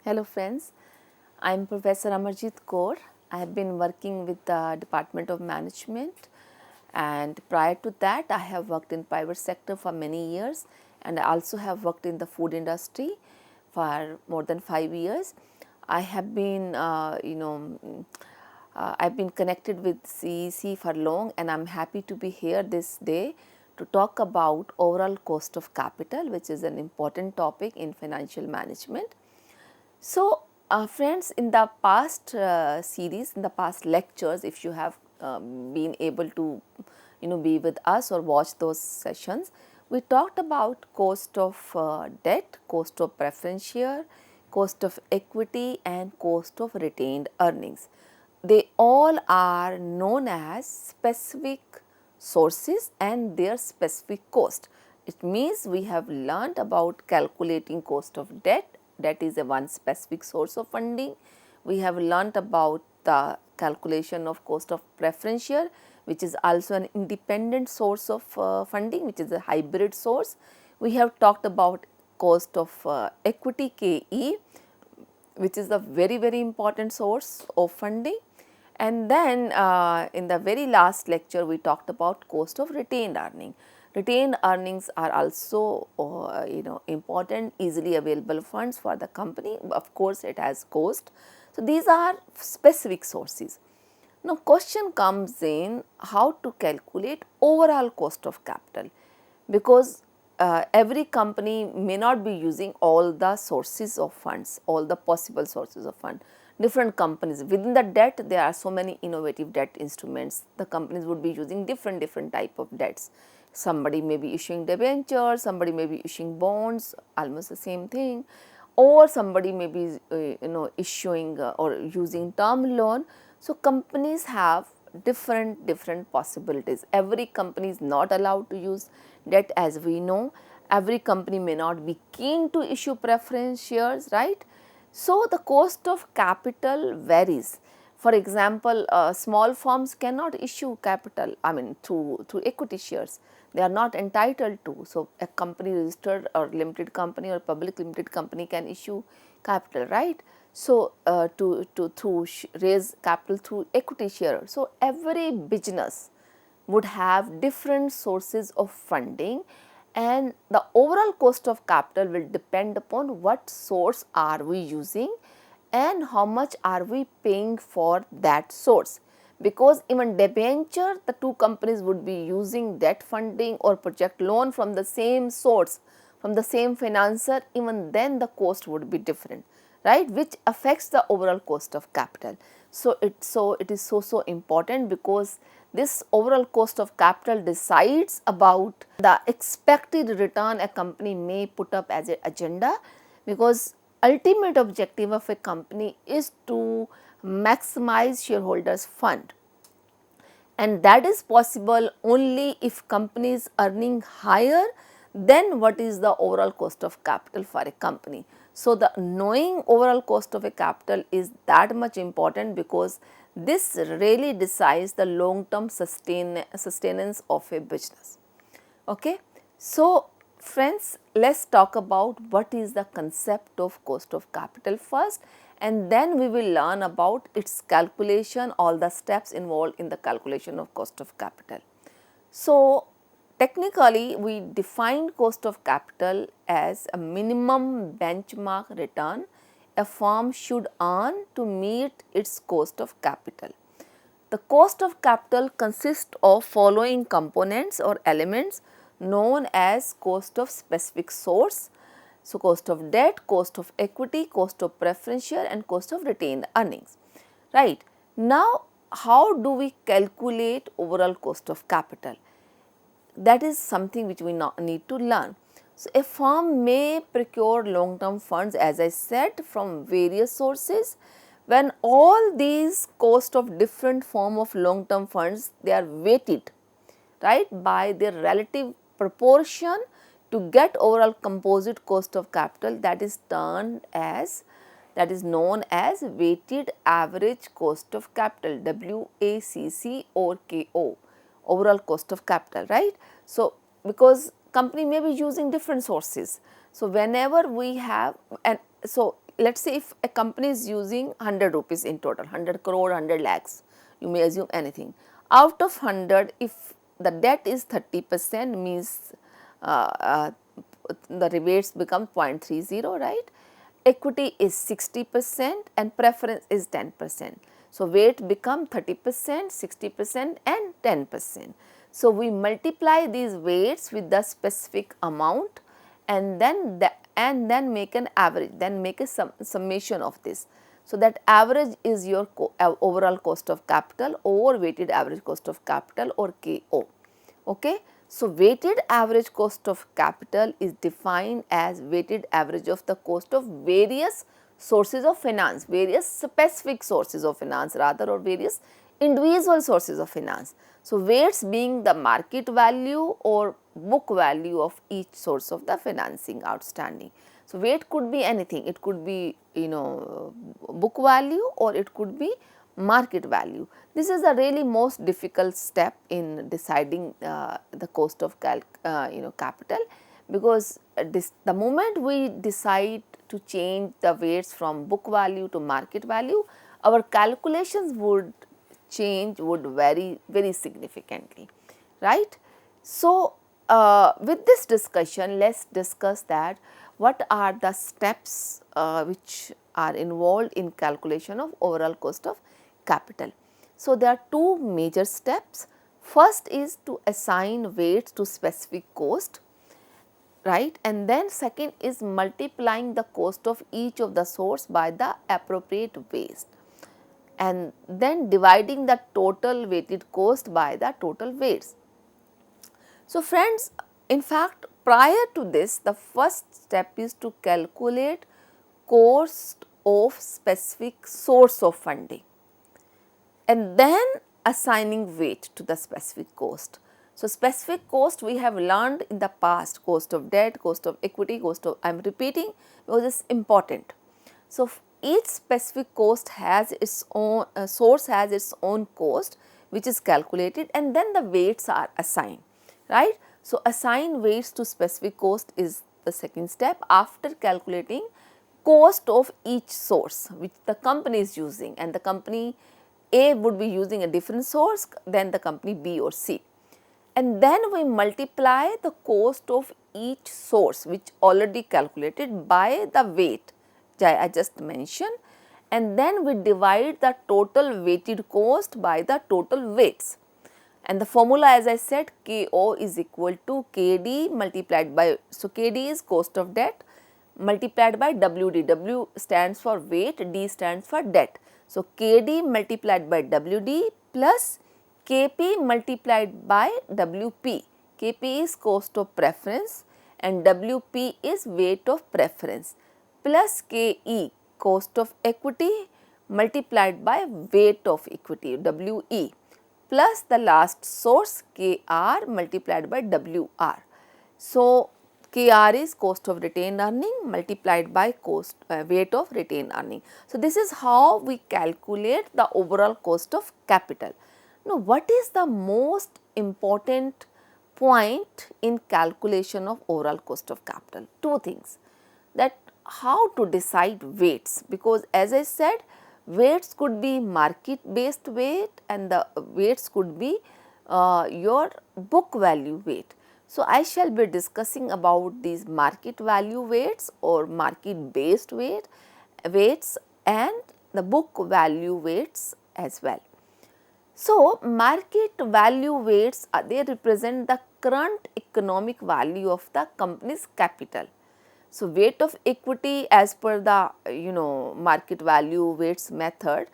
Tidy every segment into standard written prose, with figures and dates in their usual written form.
Hello friends, I am Professor Amarjeet Kaur. I have been working with the Department of Management, and prior to that I have worked in private sector for many years, and I also have worked in the food industry for more than 5 years. I have been I've been connected with CEC for long, and I'm happy to be here this day to talk about overall cost of capital, which is an important topic in financial management. So, friends, in the past series, in the past lectures, if you have been able to, be with us or watch those sessions, we talked about cost of debt, cost of preference share, cost of equity, and cost of retained earnings. They all are known as specific sources and their specific cost. It means we have learnt about calculating cost of debt, that is a one specific source of funding. We have learnt about the calculation of cost of preference share, which is also an independent source of funding, which is a hybrid source. We have talked about cost of equity KE, which is a very important source of funding. And then in the very last lecture we talked about cost of retained earning. Retained earnings are also important, easily available funds for the company. Of course, it has cost. So, these are specific sources. Now, question comes in how to calculate overall cost of capital, because every company may not be using all the sources of funds, all the possible sources of fund. Different companies within the debt, there are so many innovative debt instruments. The companies would be using different type of debts. Somebody may be issuing debentures, somebody may be issuing bonds, almost the same thing, or somebody may be issuing or using term loan. So, companies have different possibilities. Every company is not allowed to use debt, as we know. Every company may not be keen to issue preference shares, right? So, the cost of capital varies. For example, small firms cannot issue capital, through equity shares. They are not entitled to. So, a company registered or limited company or public limited company can issue capital, right? So, to raise capital through equity share. So, every business would have different sources of funding, and the overall cost of capital will depend upon what source are we using and how much are we paying for that source. Because even debenture, the two companies would be using debt funding or project loan from the same source, from the same financer, even then the cost would be different, right, which affects the overall cost of capital. So, it is so important, because this overall cost of capital decides about the expected return a company may put up as an agenda, because ultimate objective of a company is to maximize shareholders fund, and that is possible only if company is earning higher than what is the overall cost of capital for a company. So, the knowing overall cost of a capital is that much important, because this really decides the long term sustenance of a business. Okay. So, friends, let us talk about what is the concept of cost of capital first, and then we will learn about its calculation, all the steps involved in the calculation of cost of capital. So, technically we define cost of capital as a minimum benchmark return a firm should earn to meet its cost of capital. The cost of capital consists of following components or elements known as cost of specific source. So, cost of debt, cost of equity, cost of preference share, and cost of retained earnings, right. Now, how do we calculate overall cost of capital? That is something which we need to learn. So, a firm may procure long term funds, as I said, from various sources. When all these cost of different form of long term funds, they are weighted, right, by their relative proportion to get overall composite cost of capital, that is known as weighted average cost of capital, WACC or KO, overall cost of capital, right. So, because company may be using different sources. So, whenever we have, and so let us say if a company is using 100 rupees in total, 100 crore, 100 lakhs, you may assume anything. Out of 100, if the debt is 30%, means the rebates become 0.30, right. Equity is 60% and preference is 10%. So, weight become 30%, 60% and 10%. So, we multiply these weights with the specific amount and then make an average, then make a summation of this. So, that average is your overall cost of capital or weighted average cost of capital or KO. Okay. So, weighted average cost of capital is defined as weighted average of the cost of various sources of finance, various specific sources of finance rather, or various individual sources of finance. So, weights being the market value or book value of each source of the financing outstanding. So, weight could be anything, it could be book value or it could be market value. This is the really most difficult step in deciding the cost of capital, because the moment we decide to change the weights from book value to market value, our calculations would change, would vary very significantly, right. So, with this discussion, let us discuss that what are the steps which are involved in calculation of overall cost of capital. So, there are two major steps. First is to assign weights to specific cost, right, and then second is multiplying the cost of each of the source by the appropriate weight and then dividing the total weighted cost by the total weights. So, friends, in fact, prior to this, the first step is to calculate cost of specific source of funding and then assigning weight to the specific cost. So, specific cost we have learned in the past, cost of debt, cost of equity, cost of, I am repeating because it is important. So, each specific cost has its own, source has its own cost which is calculated and then the weights are assigned, right. So, assign weights to specific cost is the second step after calculating cost of each source which the company is using, and the company A would be using a different source than the company B or C. And then we multiply the cost of each source which already calculated by the weight I just mentioned, and then we divide the total weighted cost by the total weights. And the formula, as I said, KO is equal to KD multiplied by, so KD is cost of debt multiplied by WD. W stands for weight, D stands for debt. So, KD multiplied by WD plus KP multiplied by WP. KP is cost of preference and WP is weight of preference plus KE cost of equity multiplied by weight of equity WE plus the last source KR multiplied by WR. So, KR is cost of retained earning multiplied by cost weight of retained earning. So, this is how we calculate the overall cost of capital. Now, what is the most important point in calculation of overall cost of capital? Two things, that how to decide weights, because as I said, weights could be market based weight and the weights could be your book value weight. So, I shall be discussing about these market value weights or market based weights and the book value weights as well. So, market value weights they represent the current economic value of the company's capital. So, weight of equity as per the market value weights method,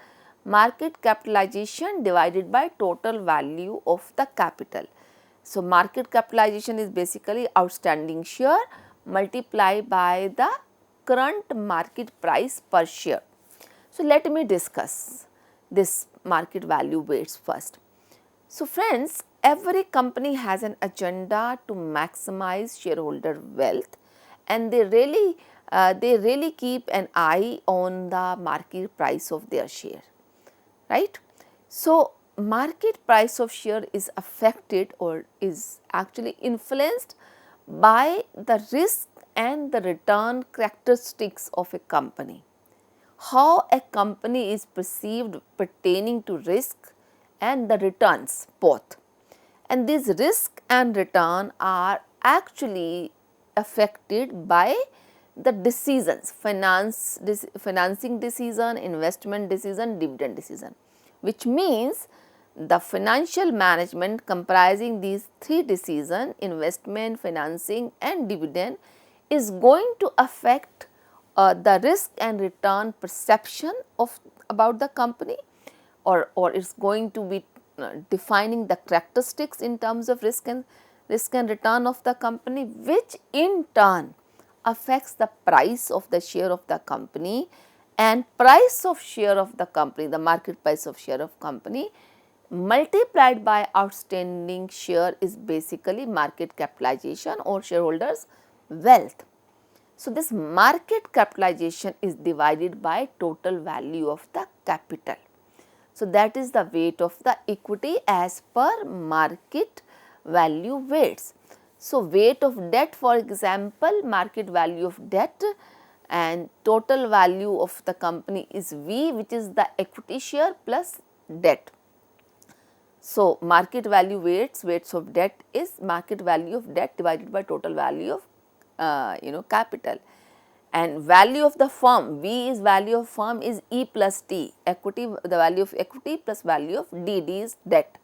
market capitalization divided by total value of the capital. So, market capitalization is basically outstanding share multiplied by the current market price per share. So, let me discuss this market value weights first. So, friends, every company has an agenda to maximize shareholder wealth, and they really keep an eye on the market price of their share, right. So, market price of share is affected or is actually influenced by the risk and the return characteristics of a company. how a company is perceived pertaining to risk and the returns both. And these risk and return are actually affected by the decisions, financing decision, investment decision, dividend decision, which means the financial management comprising these three decisions, investment, financing and dividend, is going to affect the risk and return perception of about the company, or it's going to be defining the characteristics in terms of risk and return of the company, which in turn affects the price of the share of the company, and price of share of the company, the market price of share of company multiplied by outstanding share is basically market capitalization or shareholders wealth. So, this market capitalization is divided by total value of the capital. So, that is the weight of the equity as per market value weights. So, weight of debt, for example, market value of debt and total value of the company is V, which is the equity share plus debt. So, market value weights of debt is market value of debt divided by total value of capital, and value of the firm, V is value of firm, is E plus T, equity, the value of equity plus value of D, D is debt.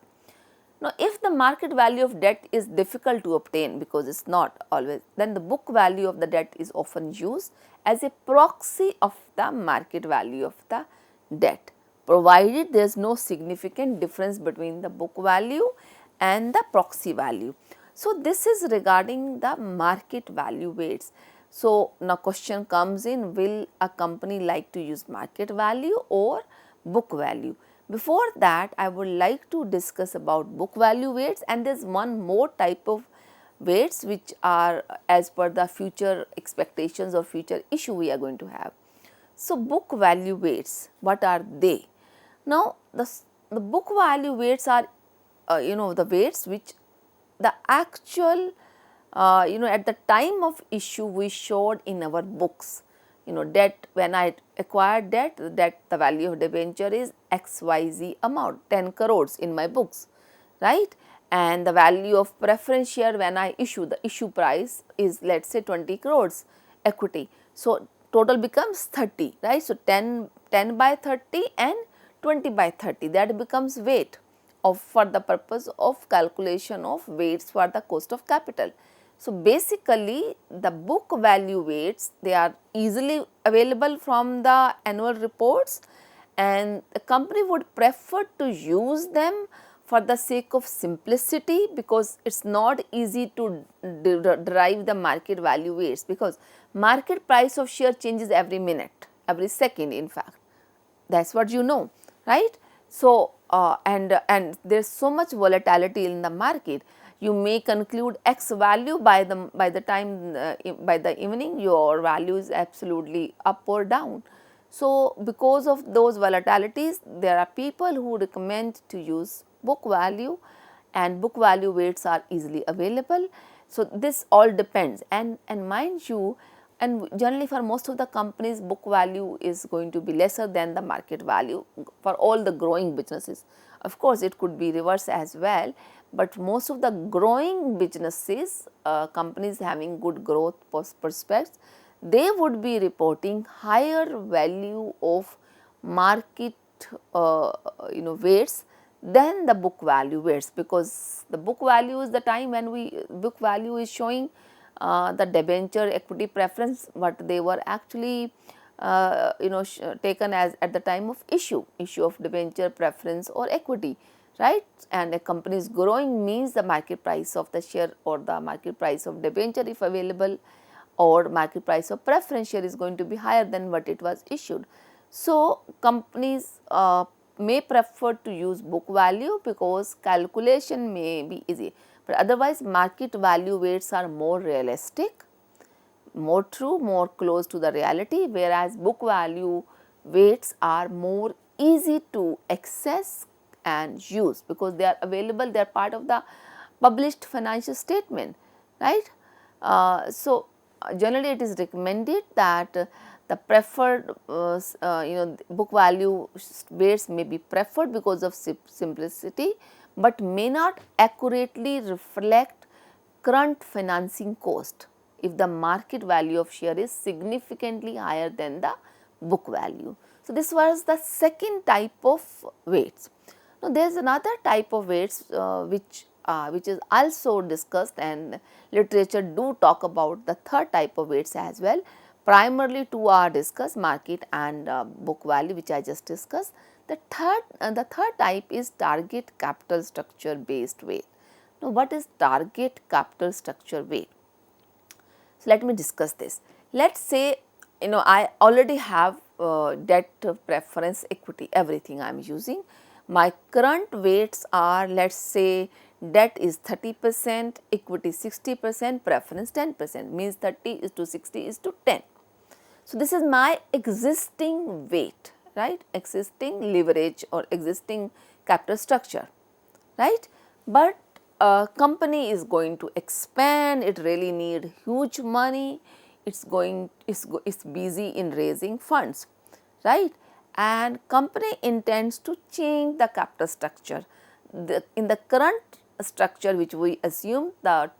Now, if the market value of debt is difficult to obtain because it is not always, then the book value of the debt is often used as a proxy of the market value of the debt, provided there is no significant difference between the book value and the proxy value. So, this is regarding the market value weights. So, now question comes in, will a company like to use market value or book value? Before that, I would like to discuss about book value weights, and there is one more type of weights which are as per the future expectations or future issue we are going to have. So, book value weights, what are they? Now, the book value weights are the weights which the actual at the time of issue we showed in our books. Debt, when I acquired debt, the value of debenture is XYZ amount, 10 crores in my books, right? And the value of preference share when I issue, the issue price is, let us say, 20 crores equity. So, total becomes 30, right? So, 10 by 30 and 20 by 30, that becomes weight for the purpose of calculation of weights for the cost of capital. So, basically the book value weights, they are easily available from the annual reports, and the company would prefer to use them for the sake of simplicity, because it is not easy to derive the market value weights, because market price of share changes every minute, every second in fact, that is what you know, right. So, and there is so much volatility in the market. You may conclude X value by the time by the evening your value is absolutely up or down. So, because of those volatilities, there are people who recommend to use book value, and book value weights are easily available. So, this all depends, and mind you, and generally for most of the companies, book value is going to be lesser than the market value for all the growing businesses. Of course, it could be reverse as well, but most of the growing businesses, companies having good growth prospects, they would be reporting higher value of market weights than the book value weights, because the book value is the time when book value is showing the debenture equity preference, what they were actually taken as at the time of issue of debenture preference or equity, right. And a company is growing means the market price of the share or the market price of debenture if available, or market price of preference share is going to be higher than what it was issued. So, companies may prefer to use book value because calculation may be easy, but otherwise market value weights are more realistic, more true, more close to the reality, whereas book value weights are more easy to access and use because they are available, they are part of the published financial statement, right. So, generally it is recommended that the preferred book value weights may be preferred because of simplicity, but may not accurately reflect current financing cost if the market value of share is significantly higher than the book value. So, this was the second type of weights. Now, there is another type of weights which is also discussed, and literature do talk about the third type of weights as well. Primarily two are discussed, market and book value, which I just discussed. The third type is target capital structure based weight. Now, what is target capital structure weight? So, let me discuss this. Let us say I already have debt, preference, equity, everything I am using. My current weights are, let us say, debt is 30%, equity 60%, preference 10%, means 30 is to 60 is to 10. So, this is my existing weight, right, existing leverage or existing capital structure, right. But a company is going to expand, it really need huge money, it's busy in raising funds, right, and company intends to change the capital structure. In the current structure which we assume, the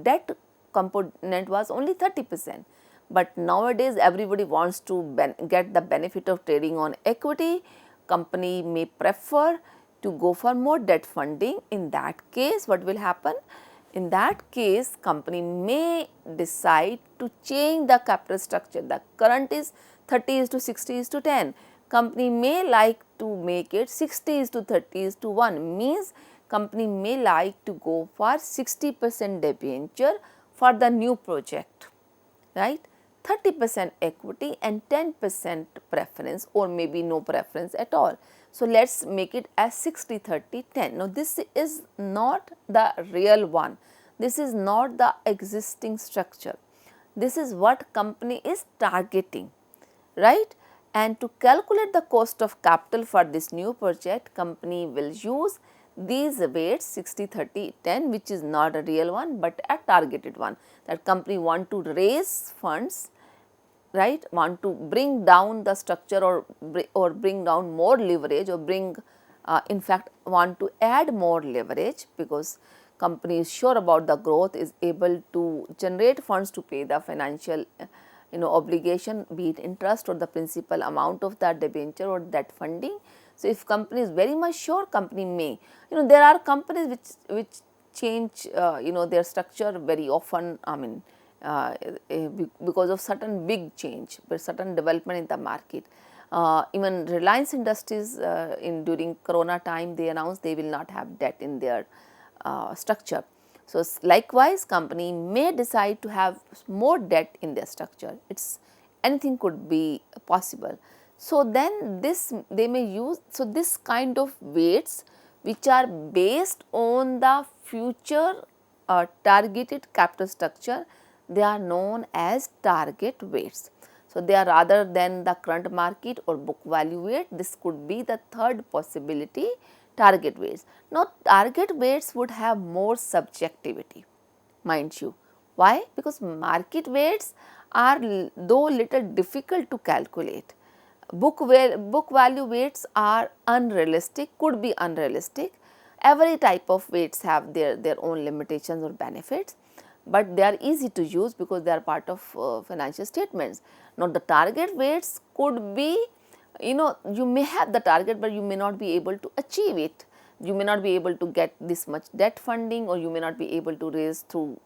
debt component was only 30%, but nowadays everybody wants to get the benefit of trading on equity. Company may prefer to go for more debt funding. In that case, what will happen? In that case, company may decide to change the capital structure. The current is 30 is to 60 is to 10. Company may like to make it 60 is to 30 is to 1, means company may like to go for 60% debenture for the new project, right. 30% equity and 10% preference, or maybe no preference at all. So, let us make it as 60, 30, 10. Now, this is not the real one. This is not the existing structure. This is what company is targeting, right. And to calculate the cost of capital for this new project, company will use these weights 60, 30, 10, which is not a real one, but a targeted one. That company want to raise funds, right, want to bring down the structure or bring down more leverage, or in fact want to add more leverage, because company is sure about the growth, is able to generate funds to pay the financial obligation, be it interest or the principal amount of that debenture or debt funding. So, if company is very much sure, company may, there are companies which change their structure very often, I mean because of certain big change, but certain development in the market. Even Reliance Industries during Corona time, they announced they will not have debt in their structure. So, likewise company may decide to have more debt in their structure, anything could be possible. So, then they may use, so this kind of weights which are based on the future targeted capital structure, they are known as target weights. So, they are rather than the current market or book value weight, this could be the third possibility, target weights. Now, target weights would have more subjectivity, mind you. Why? Because market weights are though little difficult to calculate. Book value weights are unrealistic, could be unrealistic. Every type of weights have their own limitations or benefits, but they are easy to use because they are part of financial statements. Now, the target weights could be, you may have the target, but you may not be able to achieve it. You may not be able to get this much debt funding, or you may not be able to raise through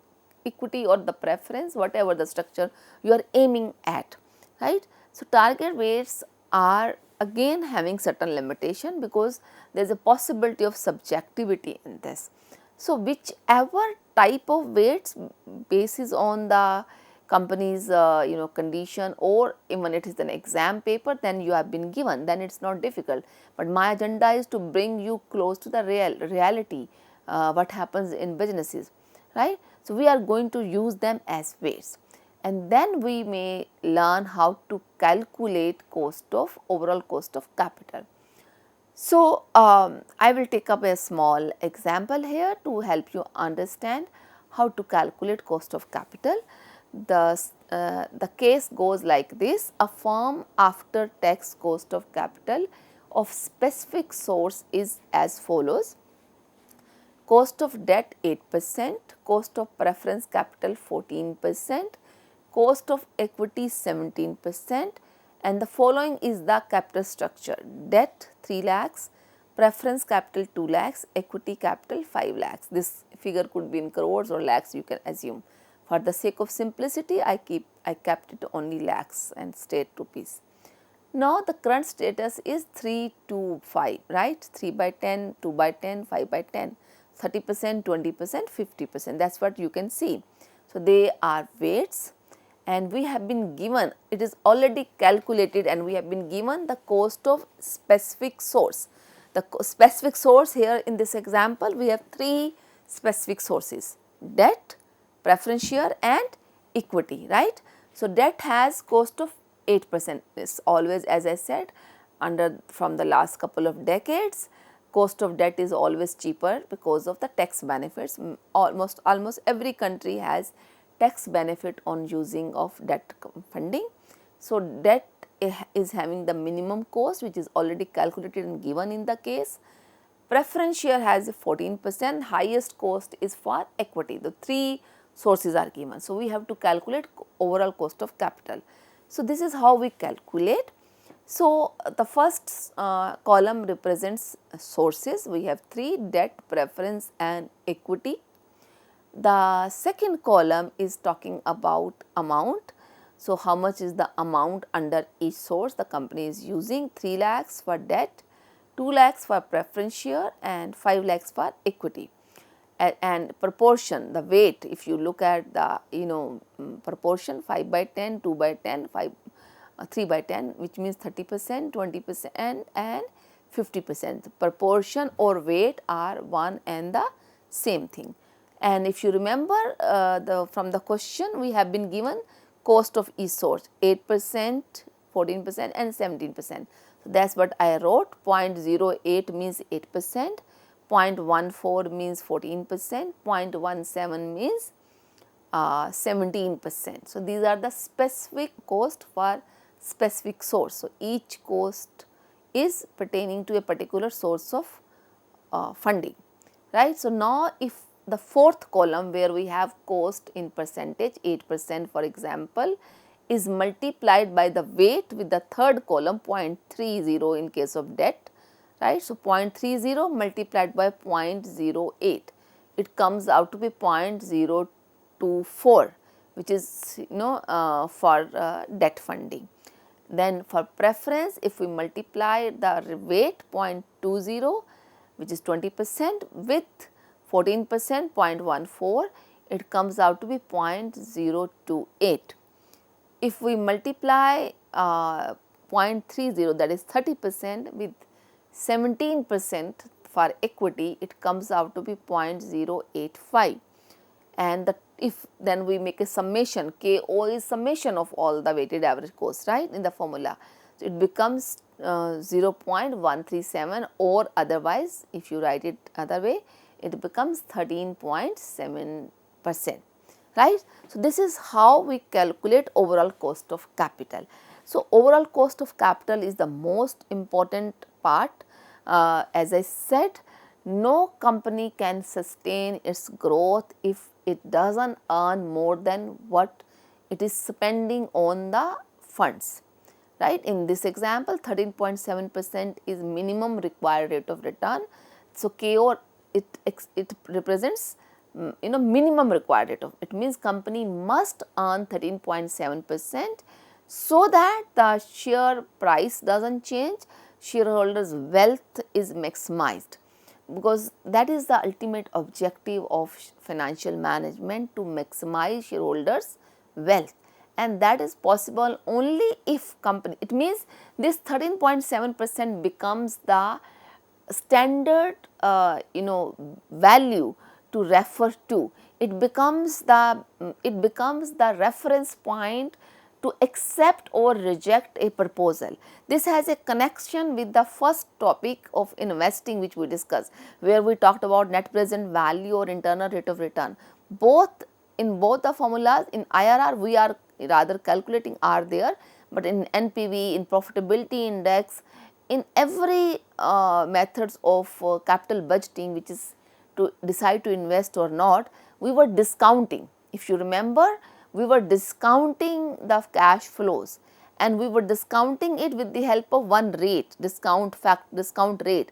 equity or the preference, whatever the structure you are aiming at, right. So, target weights are again having certain limitation, because there is a possibility of subjectivity in this. So, whichever type of weights basis on the company's condition, or even it is an exam paper, then you have been given, then it is not difficult. But my agenda is to bring you close to the reality, what happens in businesses, right. So, we are going to use them as weights, and then we may learn how to calculate overall cost of capital. So, I will take up a small example here to help you understand how to calculate cost of capital. The the case goes like this: a firm after tax cost of capital of specific source is as follows: cost of debt 8%, cost of preference capital 14%, cost of equity 17%, and the following is the capital structure: debt 3 lakhs, preference capital 2 lakhs, equity capital 5 lakhs. This figure could be in crores or lakhs, you can assume. For the sake of simplicity, I kept it only lakhs and state rupees. Now, the current status is 3 to 5, right? 3 by 10, 2 by 10, 5 by 10, 30%, 20%, 50%. That is what you can see. So, they are weights, and we have been given, it is already calculated, and we have been given the cost of specific source. The specific source here in this example, we have 3 specific sources: debt, preference share and equity, right. So, debt has cost of 8%, is always, as I said, from the last couple of decades, cost of debt is always cheaper because of the tax benefits. Almost every country has tax benefit on using of debt funding. So, debt is having the minimum cost, which is already calculated and given in the case. Preference share has 14%, highest cost is for equity. The 3 sources are given. So, we have to calculate overall cost of capital. So, this is how we calculate. So, the first column represents sources. We have 3: debt, preference and equity. The second column is talking about amount. So, how much is the amount under each source the company is using: 3 lakhs for debt, 2 lakhs for preference share and 5 lakhs for equity. And proportion, the weight, if you look at the proportion, 5 by 10, 2 by 10, 3 by 10, which means 30%, 20% and 50%. The proportion or weight are one and the same thing. And if you remember from the question, we have been given cost of each source: 8%, 14% and 17%. So, that is what I wrote. 0.08 means 8%, 0.14 means 14%, 0.17 means 17%. So, these are the specific cost for specific source. So, each cost is pertaining to a particular source of funding, right. So, now if the fourth column, where we have cost in percentage 8% for example, is multiplied by the weight with the third column 0.30 in case of debt, right. So, 0.30 multiplied by 0.08, it comes out to be 0.024, which is for debt funding. Then for preference, if we multiply the weight 0.20, which is 20%, with 14%, 0.14, it comes out to be 0.028. If we multiply 0.30, that is 30%, with 17% for equity, it comes out to be 0.085. And if then we make a summation, KO is summation of all the weighted average cost, right, in the formula. So, it becomes 0.137, or otherwise if you write it other way, it becomes 13.7%, right. So, this is how we calculate overall cost of capital. So, overall cost of capital is the most important part. As I said, no company can sustain its growth if it does not earn more than what it is spending on the funds, right. In this example, 13.7% is minimum required rate of return. So, KO it represents minimum required rate of, it means company must earn 13.7%, so that the share price does not change, shareholders' wealth is maximized, because that is the ultimate objective of financial management, to maximize shareholders' wealth, and that is possible only if company, it means this 13.7% becomes the standard value to refer to. It becomes the reference point to accept or reject a proposal. This has a connection with the first topic of investing which we discussed, where we talked about net present value or internal rate of return. In both the formulas, in IRR we are rather calculating are there, but in NPV, in profitability index, in every methods of capital budgeting, which is to decide to invest or not, we were discounting. If you remember, we were discounting the cash flows, and we were discounting it with the help of one rate, discount rate.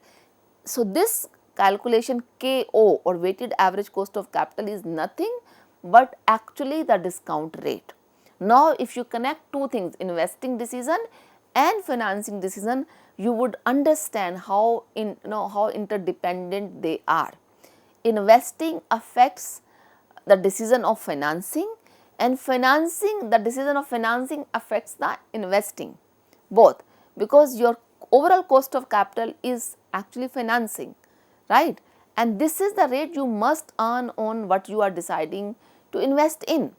So, this calculation KO, or weighted average cost of capital, is nothing but actually the discount rate. Now, if you connect two things, investing decision and financing decision, you would understand how how interdependent they are. Investing affects the decision of financing, and the decision of financing affects the investing, both, because your overall cost of capital is actually financing, right, and this is the rate you must earn on what you are deciding to invest in.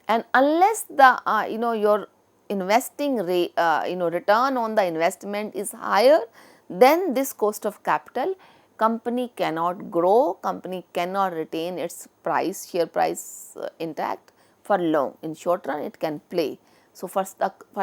And unless the your investing rate return on the investment is higher than this cost of capital, company cannot grow, company cannot retain its share price intact for long. In short run it can play. So, for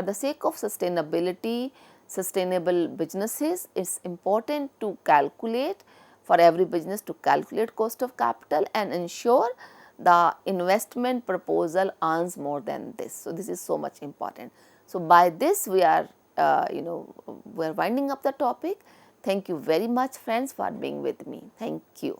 the sake of sustainability, sustainable businesses, it is important to calculate, for every business to calculate cost of capital and ensure the investment proposal earns more than this. So, this is so much important. So, by this we are we are winding up the topic. Thank you very much friends for being with me. Thank you.